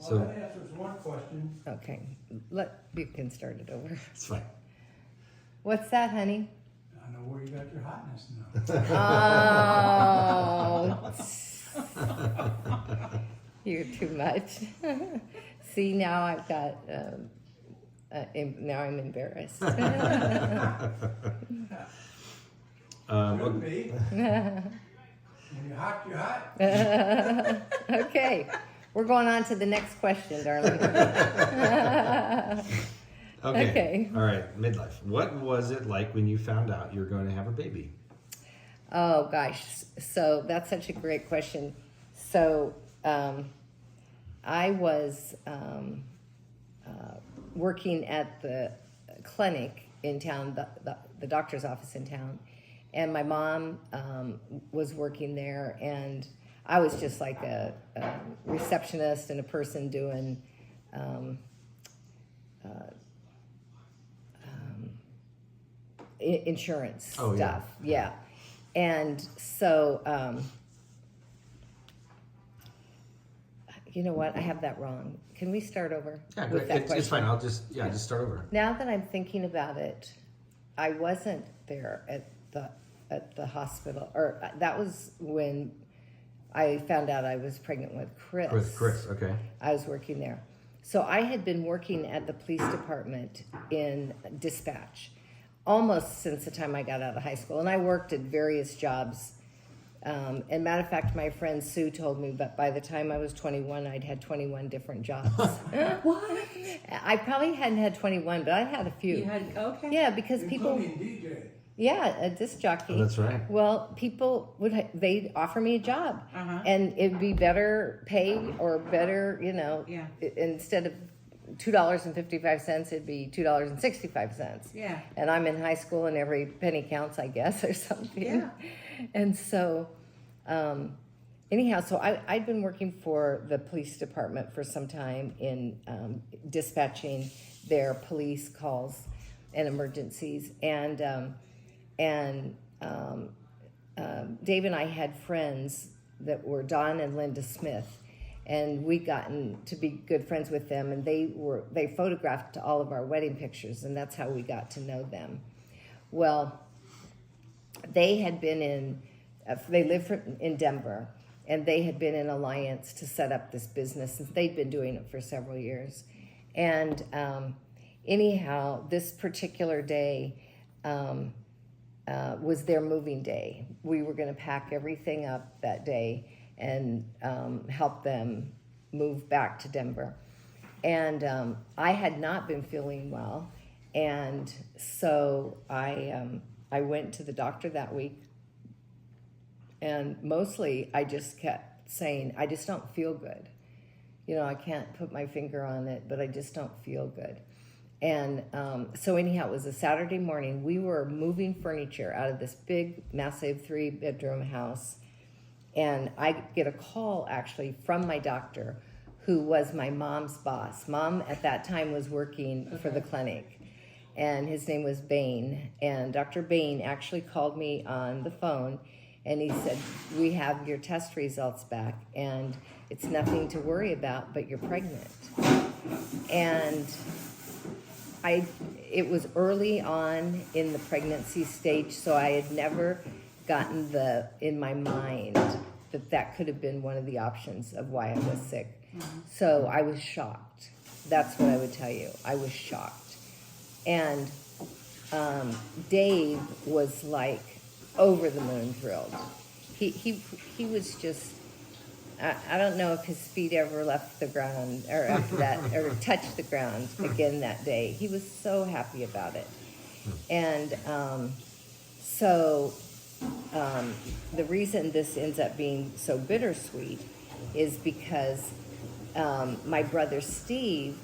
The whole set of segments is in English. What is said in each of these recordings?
So Well, that answers one question. Okay, you can start it over. it's fine. What's that, honey? I know where you got your hotness now. Oh, you're too much. See, now I've got, now I'm embarrassed. Could be. When you're hot, you're hot. Okay, we're going on to the next question, darling. Okay. All right. Midlife. What was it like when you found out you were going to have a baby? Oh gosh, so that's such a great question. So I was working at the clinic in town, the doctor's office in town, and my mom was working there, and I was just like a receptionist and a person doing insurance Oh, yeah. stuff. Yeah. And so, you know what? I have that wrong. Can we start over Yeah, with that question? it's fine. I'll just start over. Now that I'm thinking about it, I wasn't there at the hospital, or that was when I found out I was pregnant with Chris. With Chris, okay. I was working there. So I had been working at the police department in dispatch almost since the time I got out of high school. And I worked at various jobs. And matter of fact, my friend Sue told me that by the time I was 21, I'd had 21 different jobs. What? I probably hadn't had 21, but I had a few. You had, okay. Yeah, because people, Including DJ. yeah, a disc jockey. Oh, that's right. Well, people they'd offer me a job, Uh-huh. and it'd be better pay or better, you know. Yeah. Instead of $2.55, it'd be $2.65. Yeah. And I'm in high school, and every penny counts, I guess, or something. Yeah. And so, anyhow, so I'd been working for the police department for some time in dispatching their police calls and emergencies, and Dave and I had friends that were Don and Linda Smith, and we gotten to be good friends with them, and they photographed all of our wedding pictures, and that's how we got to know them. Well, they had been they lived in Denver, and they had been in alliance to set up this business, and they'd been doing it for several years. And anyhow, this particular day was their moving day. We were going to pack everything up that day and help them move back to Denver. And I had not been feeling well, and so I went to the doctor that week, and mostly I just kept saying, I just don't feel good. You know, I can't put my finger on it, but I just don't feel good. And so anyhow, it was a Saturday morning. We were moving furniture out of this big, massive 3-bedroom house. And I get a call, actually, from my doctor, who was my mom's boss. Mom, at that time, was working for the clinic. And his name was Bain. And Dr. Bain actually called me on the phone, and he said, we have your test results back, and it's nothing to worry about, but you're pregnant. And it was early on in the pregnancy stage, so I had never gotten in my mind that could have been one of the options of why I was sick. Mm-hmm. So I was shocked. That's what I would tell you. I was shocked. And Dave was like over the moon thrilled. He was just, I don't know if his feet ever left the ground or after that, or touched the ground again that day. He was so happy about it. And so the reason this ends up being so bittersweet is because my brother Steve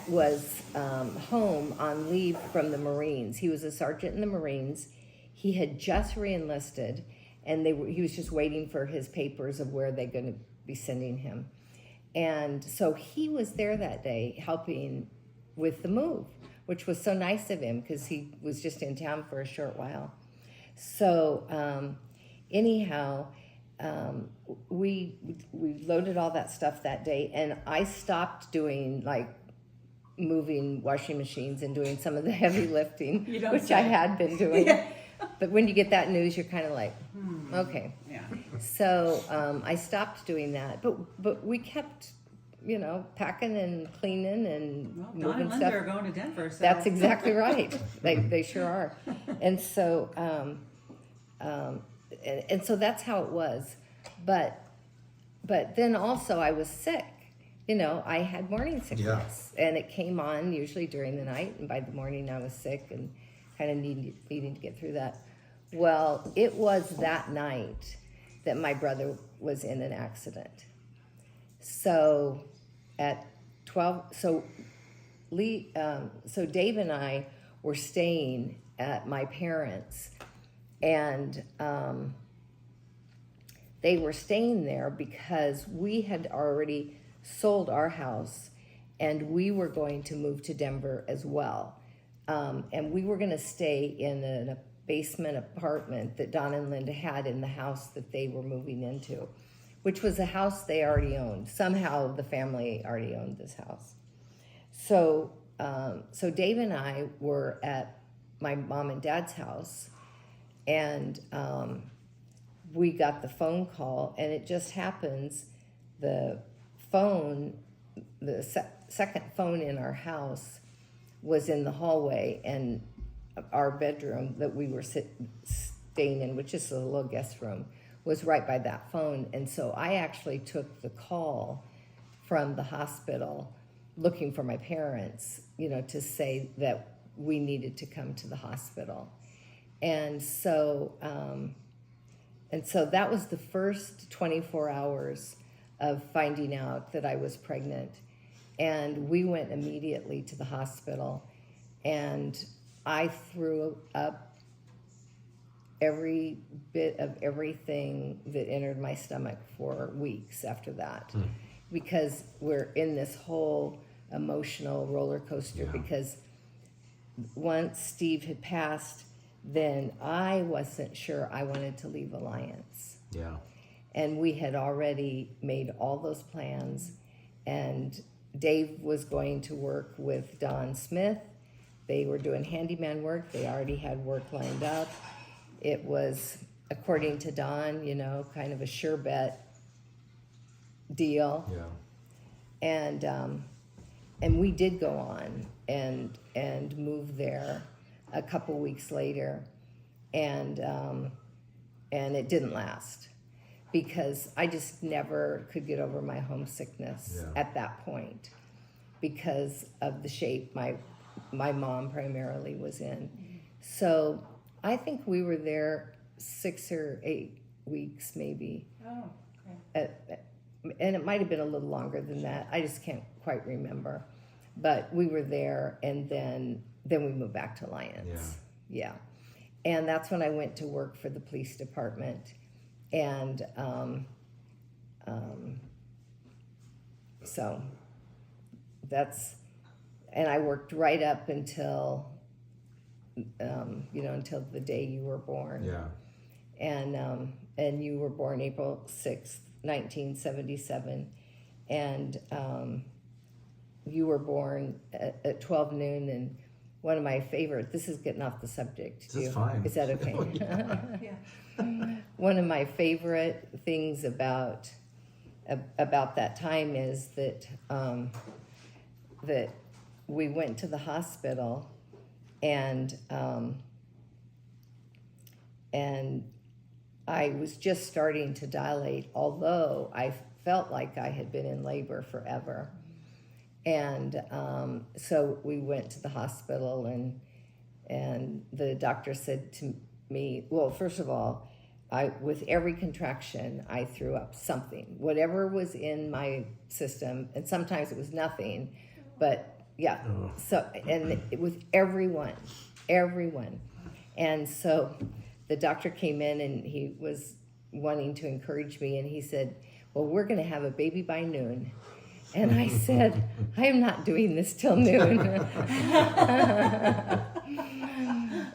was home on leave from the Marines. He was a sergeant in the Marines. He had just re-enlisted, and he was just waiting for his papers of where they're going to be sending him. And so he was there that day helping with the move, which was so nice of him because he was just in town for a short while. So anyhow, we loaded all that stuff that day, and I stopped doing like moving washing machines and doing some of the heavy lifting, You don't which say. I had been doing. Yeah. But when you get that news, you're kind of like, okay. Yeah. So I stopped doing that, but we kept, packing and cleaning and Well, Don moving and stuff. Linda are going to Denver, so. That's exactly right. They sure are. And so and so that's how it was. But then also I was sick. I had morning sickness, and it came on usually during the night, and by the morning I was sick and kind of needing to get through that. Well, it was that night that my brother was in an accident. So at 12, so Dave and I were staying at my parents', and they were staying there because we had already sold our house, and we were going to move to Denver as well. And we were going to stay in a basement apartment that Don and Linda had in the house that they were moving into, which was a house they already owned. Somehow the family already owned this house. So Dave and I were at my mom and dad's house, and we got the phone call, and it just happens the second phone in our house was in the hallway, and our bedroom that we were staying in, which is a little guest room, was right by that phone. And so I actually took the call from the hospital looking for my parents, to say that we needed to come to the hospital. And so that was the first 24 hours of finding out that I was pregnant. And we went immediately to the hospital, and I threw up every bit of everything that entered my stomach for weeks after that. Because we're in this whole emotional roller coaster. Yeah. Because once Steve had passed, then I wasn't sure I wanted to leave Alliance. Yeah. And we had already made all those plans, and Dave was going to work with Don Smith. They were doing handyman work. They already had work lined up. It was, according to Don, kind of a sure bet deal. Yeah. And we did go on and move there a couple weeks later, and it didn't last, because I just never could get over my homesickness at that point because of the shape my mom primarily was in. So I think we were there 6 or 8 weeks maybe. Oh, okay. And it might have been a little longer than that. I just can't quite remember. But we were there, and then we moved back to Alliance. Yeah. And that's when I went to work for the police department. And so and I worked right up until, until the day you were born. Yeah. And you were born April 6th, 1977. And you were born at 12 noon, and one of my favorite, this is getting off the subject. This is fine. Is that okay? Yeah. One of my favorite things about that time is that that we went to the hospital, and I was just starting to dilate, although I felt like I had been in labor forever. And so we went to the hospital, and the doctor said to me, well, first of all, with every contraction, I threw up something, whatever was in my system, and sometimes it was nothing, but yeah. Oh. So, and with everyone, and so the doctor came in, and he was wanting to encourage me, and he said, well, we're going to have a baby by noon. And I said, I am not doing this till noon.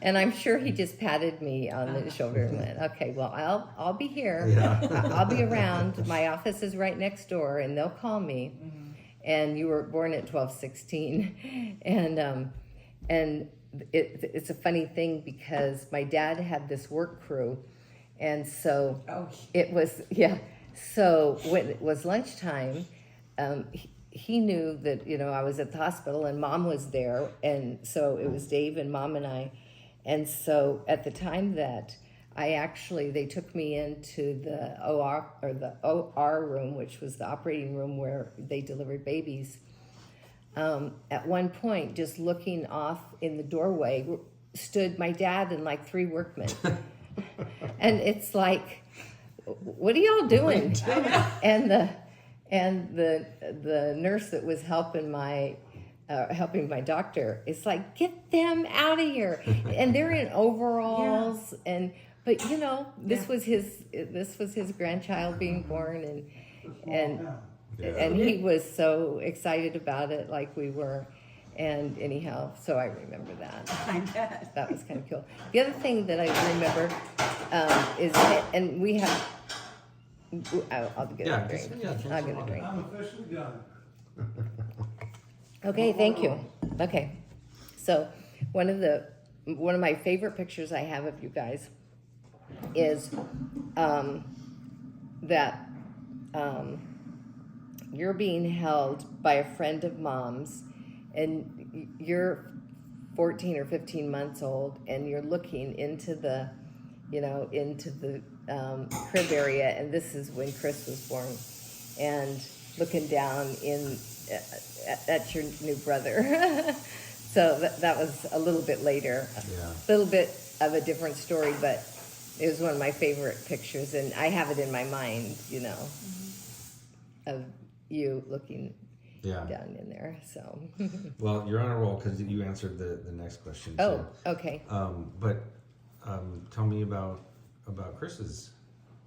And I'm sure he just patted me on the shoulder and went, "Okay, well, I'll be here. Yeah. I'll be around. My office is right next door, and they'll call me." And you were born at 12/16, and it's a funny thing because my dad had this work crew, and so Oh, it was, yeah. So when it was lunchtime, he knew that, you know, I was at the hospital and Mom was there. And so it was Dave and Mom and I. And so at the time that they took me into the OR room, which was the operating room where they delivered babies. At one point, just looking off in the doorway, stood my dad and like 3 workmen. And it's like, what are y'all doing? And the nurse that was helping my doctor is like, get them out of here. And they're in overalls but you know, this was his grandchild being born, and he was so excited about it, like we were. And anyhow, so I remember that. I bet. That was kind of cool. The other thing that I remember is, and we have, I'll get a drink. I'll get a drink. I'm officially done. Okay, thank you. Okay, so one of my favorite pictures I have of you guys is that you're being held by a friend of Mom's, and you're 14 or 15 months old, and you're looking into the crib area, and this is when Chris was born, and looking down at your new brother. So that was a little bit later, a little bit of a different story, but it was one of my favorite pictures, and I have it in my mind, you know, of you looking down in there. So. Well, you're on a roll because you answered the next question. Oh, too. okay. But tell me about Chris's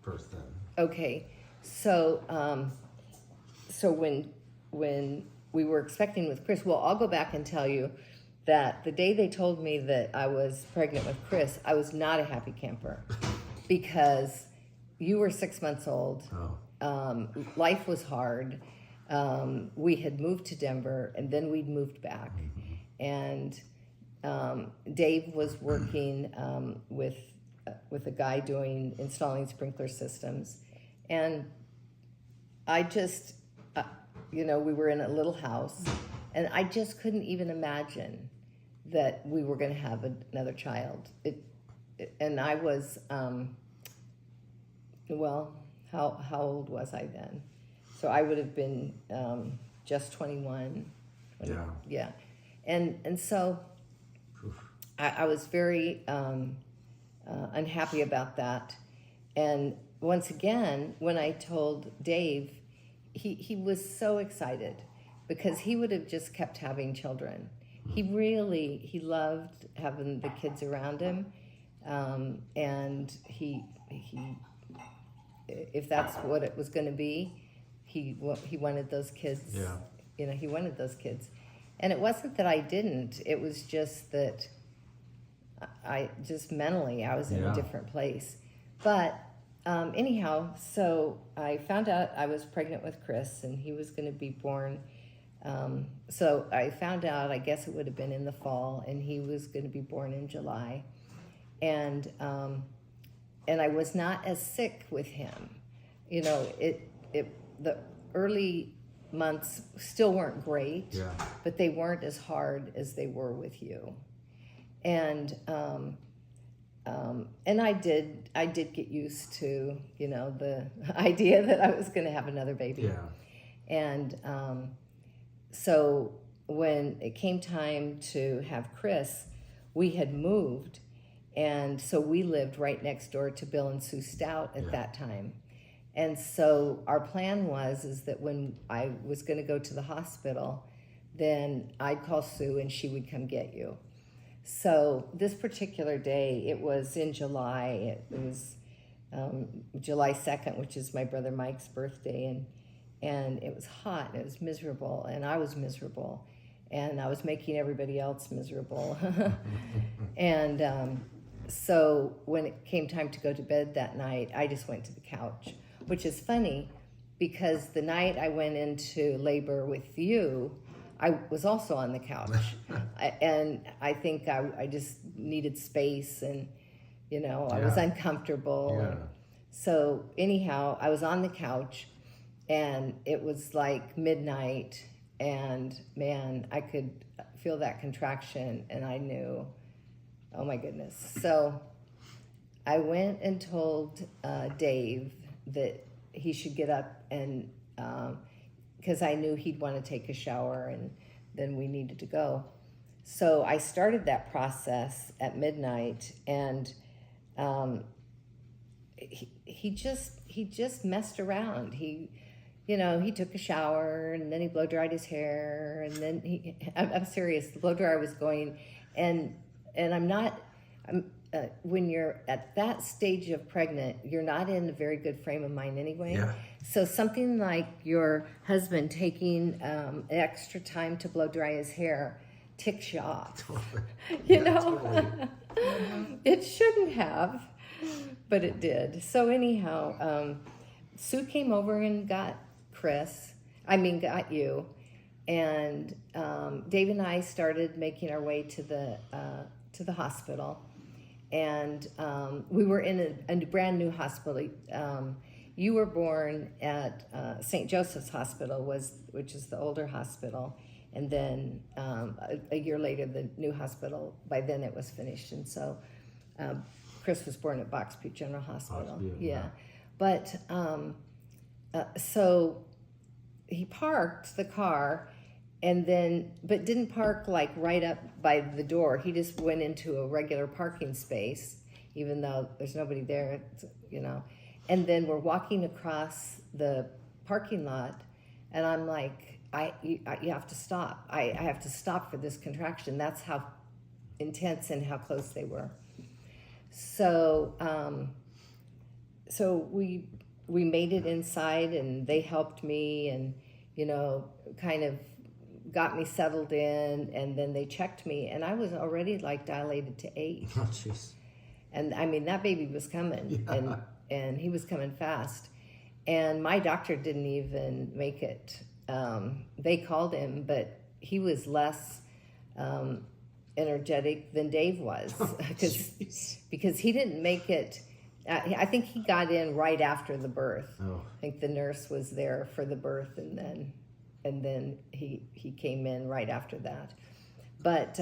birth then. Okay, so when we were expecting with Chris, well, I'll go back and tell you that the day they told me that I was pregnant with Chris, I was not a happy camper because you were 6 months old. Oh. Life was hard. We had moved to Denver, and then we'd moved back. And Dave was working with a guy installing sprinkler systems. And I just, we were in a little house, and I just couldn't even imagine that we were going to have another child. And I was, how old was I then? So I would have been just 21. Yeah. And so I was very unhappy about that. And once again, when I told Dave, he was so excited because he would have just kept having children. He loved having the kids around him. And he if that's what it was going to be, he wanted those kids. Yeah. He wanted those kids. And it wasn't that I didn't. It was just that I just mentally, I was in a different place. But anyhow, so I found out I was pregnant with Chris, and he was going to be born. So I found out, I guess it would have been in the fall, and he was going to be born in July. And I was not as sick with him. The early months still weren't great, but they weren't as hard as they were with you. And I did get used to, the idea that I was going to have another baby. Yeah. And so when it came time to have Chris, we had moved, and so we lived right next door to Bill and Sue Stout at that time. And so our plan is that when I was going to go to the hospital, then I'd call Sue and she would come get you. So this particular day, it was in July. It was July 2nd, which is my brother Mike's birthday, and it was hot and it was miserable, and I was miserable. and I was making everybody else miserable. And so when it came time to go to bed that night, I just went to the couch, which is funny because the night I went into labor with you, I was also on the couch. And I think I just needed space, and, you know, I was Yeah. uncomfortable. Yeah. So anyhow, I was on the couch, and it was like midnight, and man, I could feel that contraction, and I knew, oh my goodness. So I went and told Dave that he should get up, and because I knew he'd want to take a shower, and then we needed to go. So I started that process at midnight, and he just messed around. He took a shower, and then he blow dried his hair, and then I'm serious, the blow dryer was going, and when you're at that stage of pregnant, you're not in a very good frame of mind anyway. Yeah. So something like your husband taking extra time to blow dry his hair ticks you off. You know? Totally. It shouldn't have, but it did. So anyhow, Sue came over and got you, and Dave and I started making our way to the hospital, and we were in a brand new hospital. You were born at St. Joseph's Hospital, which is the older hospital, and then a year later, the new hospital. By then, it was finished, and so Chris was born at Box Butte General Hospital. Butte, Yeah, wow. but so he parked the car, and then but didn't park like right up by the door. He just went into a regular parking space, even though there's nobody there, you know. And then we're walking across the parking lot, and I'm like, you have to stop. I have to stop for this contraction. That's how intense and how close they were. So we made it inside, and they helped me, and, you know, kind of got me settled in, and then they checked me, and I was already like dilated to 8. Oh, jeez. And I mean, that baby was coming, and he was coming fast. And my doctor didn't even make it. They called him, but he was less energetic than Dave was, because he didn't make it. I think he got in right after the birth. Oh. I think the nurse was there for the birth, and then he came in right after that. But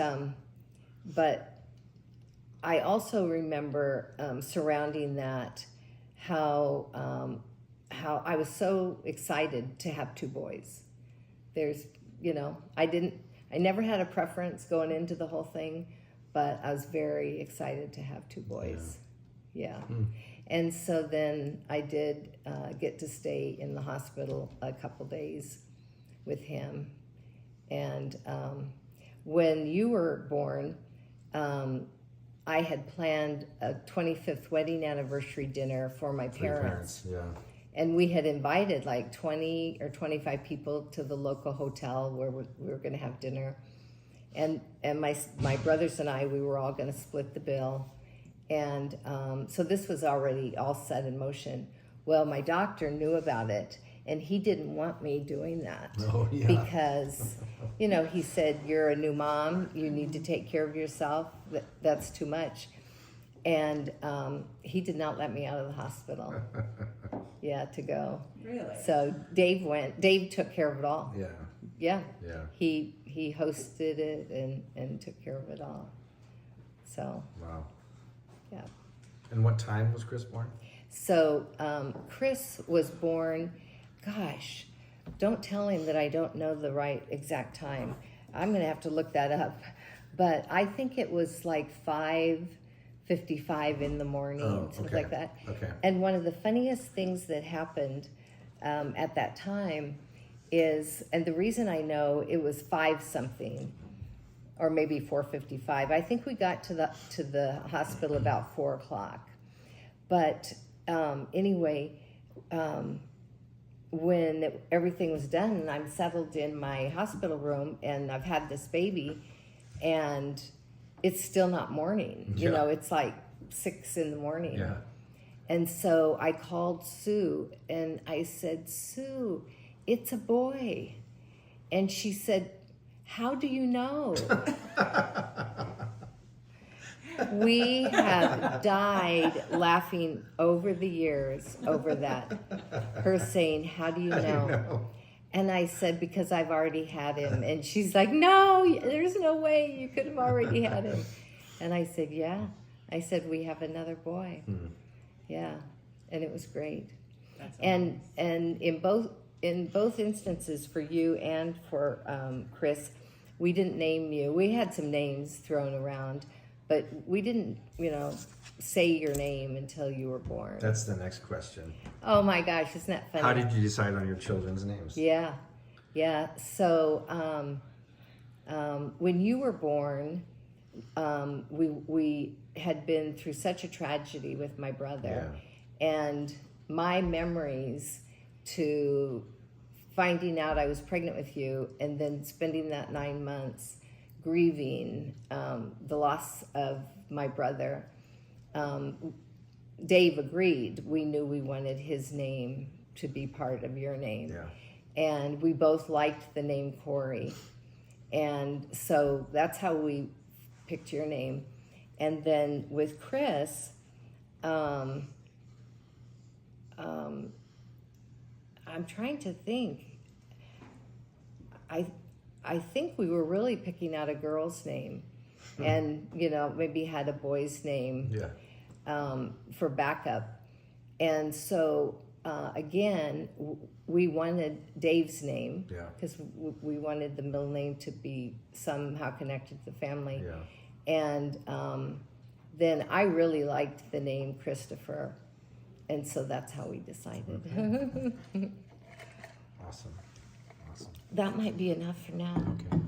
I also remember surrounding that how I was so excited to have 2 boys. There's, you know, I never had a preference going into the whole thing, but I was very excited to have 2 boys. Yeah. And so then I did get to stay in the hospital a couple days with him. And when you were born, I had planned a 25th wedding anniversary dinner for my parents. Yeah. And we had invited like 20 or 25 people to the local hotel where we were going to have dinner. And my brothers and I, we were all going to split the bill. And so this was already all set in motion. Well, my doctor knew about it, and he didn't want me doing that. Oh, yeah. Because, you know, he said, you're a new mom, you need to take care of yourself, that's too much. And he did not let me out of the hospital. Yeah, to go. Really? So Dave went. Dave took care of it all. Yeah. Yeah. Yeah. He hosted it and took care of it all. So, Wow. yeah. And what time was Chris born? So Chris was born, gosh, don't tell him that I don't know the right exact time. I'm going to have to look that up. But I think it was like 5:55 in the morning, something okay. like that. Okay. And one of the funniest things that happened at that time is, and the reason I know it was 5 something, or maybe 4:55. I think we got to the hospital about 4 o'clock. But anyway, when everything was done and I'm settled in my hospital room and I've had this baby and it's still not morning. You Yeah. know, it's like 6 a.m. Yeah. And so I called Sue and I said, Sue, it's a boy. And she said, how do you know? We have died laughing over the years over that. Her saying, how do you know? And I said, because I've already had him. And she's like, no, there's no way you could have already had him. And I said, yeah. I said, we have another boy. Yeah. And it was great. That's And in both instances, for you and for Chris, we didn't name you. We had some names thrown around, but we didn't, say your name until you were born. That's the next question. Oh my gosh, isn't that funny? How did you decide on your children's names? Yeah, yeah. So when you were born, we had been through such a tragedy with my brother, and my memories to finding out I was pregnant with you, and then spending that 9 months grieving the loss of my brother. Dave agreed. We knew we wanted his name to be part of your name. Yeah. And we both liked the name Corey. And so that's how we picked your name. And then with Chris, I'm trying to think. I think we were really picking out a girl's name, and maybe had a boy's name. Yeah. For backup. And so, again, we wanted Dave's name because we wanted the middle name to be somehow connected to the family. Yeah. And then I really liked the name Christopher. And so that's how we decided. Awesome. That might be enough for now. Okay.